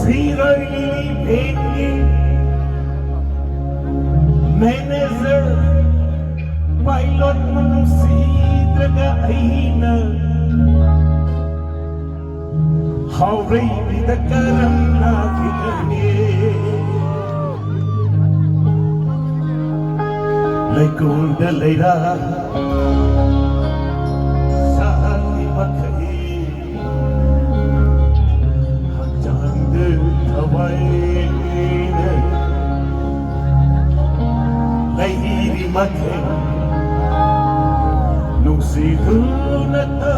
Piroli Pengi Manager Pilot Musidraga Aina Hauray Vidakaram Nakikane Laikunda Leira Sahati Makai Lahiri mathe nung sidunata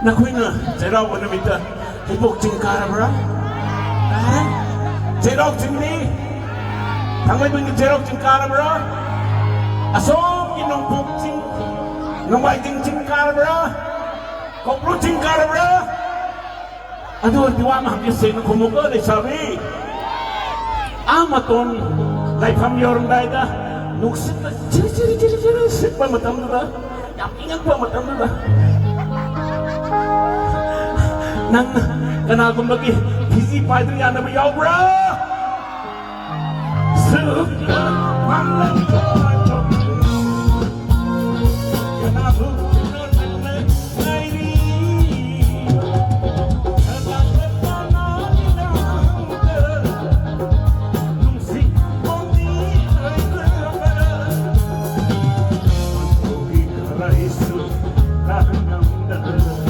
Nakuina, Zero Wanamita, he booked in Carabra. Zero in me. Tanglebing Zero in Carabra. A song in no booking, no whiting in Carabra, Cockroaching Carabra. I don't do one of you saying Kumuga, they shall be. Amaton, like from your Dida, looks sit by Matamda, yapping up by Matamda. Nang kanagong lagi busy padre yan na bayaw bro Suka Malang ko Kanagong nunang nairi Kanagong nanang Nung si Kondi ay nabara Mantugi karaisu Kahanang dahil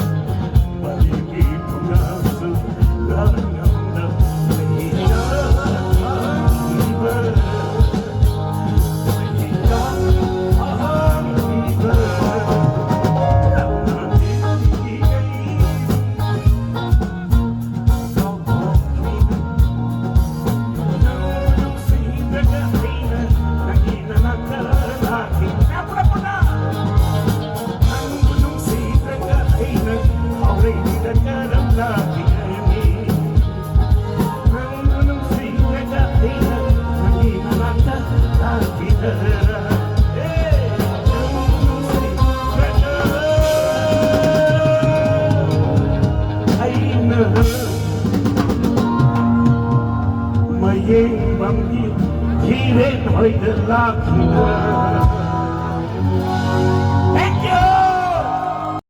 bằng yêu thì đến hỏi được là khi nào